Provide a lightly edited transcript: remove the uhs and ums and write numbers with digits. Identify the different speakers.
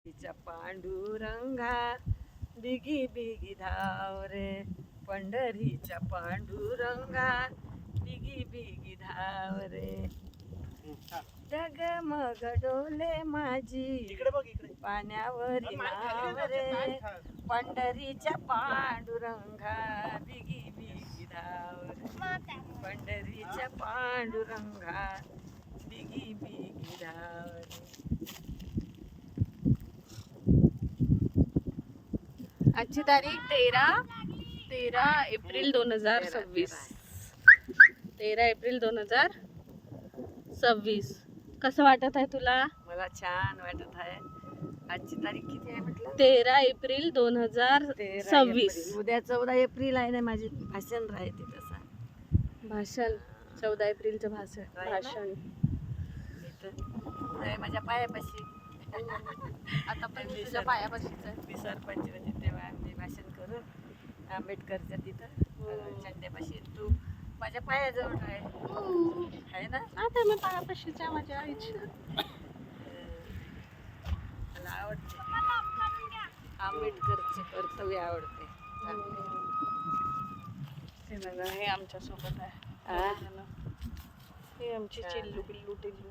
Speaker 1: तिच्या पांडुरंगा बिगी बिगी धाव रे, पंढरीच्या पांडुरंगा बिगी बिगी धाव रे. डगमग डोले माझी पाण्यावरी नाव रे, पंढरीच्या पांडुरंगा बिगी बिगी धाव रे, पंढरीच्या पांडुरंगा बिगी बिगी धाव रे.
Speaker 2: आजची तारीख 13 एप्रिल 2026. 13 एप्रिल 2026. कसं वाटत आहे तुला?
Speaker 1: मला छान वाटत आहे. आजची तारीख किती आहे म्हटलं?
Speaker 2: 13 एप्रिल 2026.
Speaker 1: उद्या 14 एप्रिल आहे ना, माझी भाषण राहते तसा.
Speaker 2: भाषण 14 एप्रिलचं भाषण.
Speaker 1: नाही, माझ्या पायापाशी.
Speaker 2: आता पण तुझ्या पायापाशीच आहे.
Speaker 1: मी सरपंच होते तेव्हा आम्ही भाषण करून आंबेडकरच्या तिथं चंद्यापाशी. तू माझ्या पायाजवळ आहे ना.
Speaker 2: आता मी पायापाशीच आहे माझ्या आईच्या.
Speaker 1: मला आवडते आंबेडकरचे कर्तव्य आवडते.
Speaker 2: ते बघा, हे आमच्या सोबत आहे. हे आमची चिल्लू पिल्लू टिल्लू.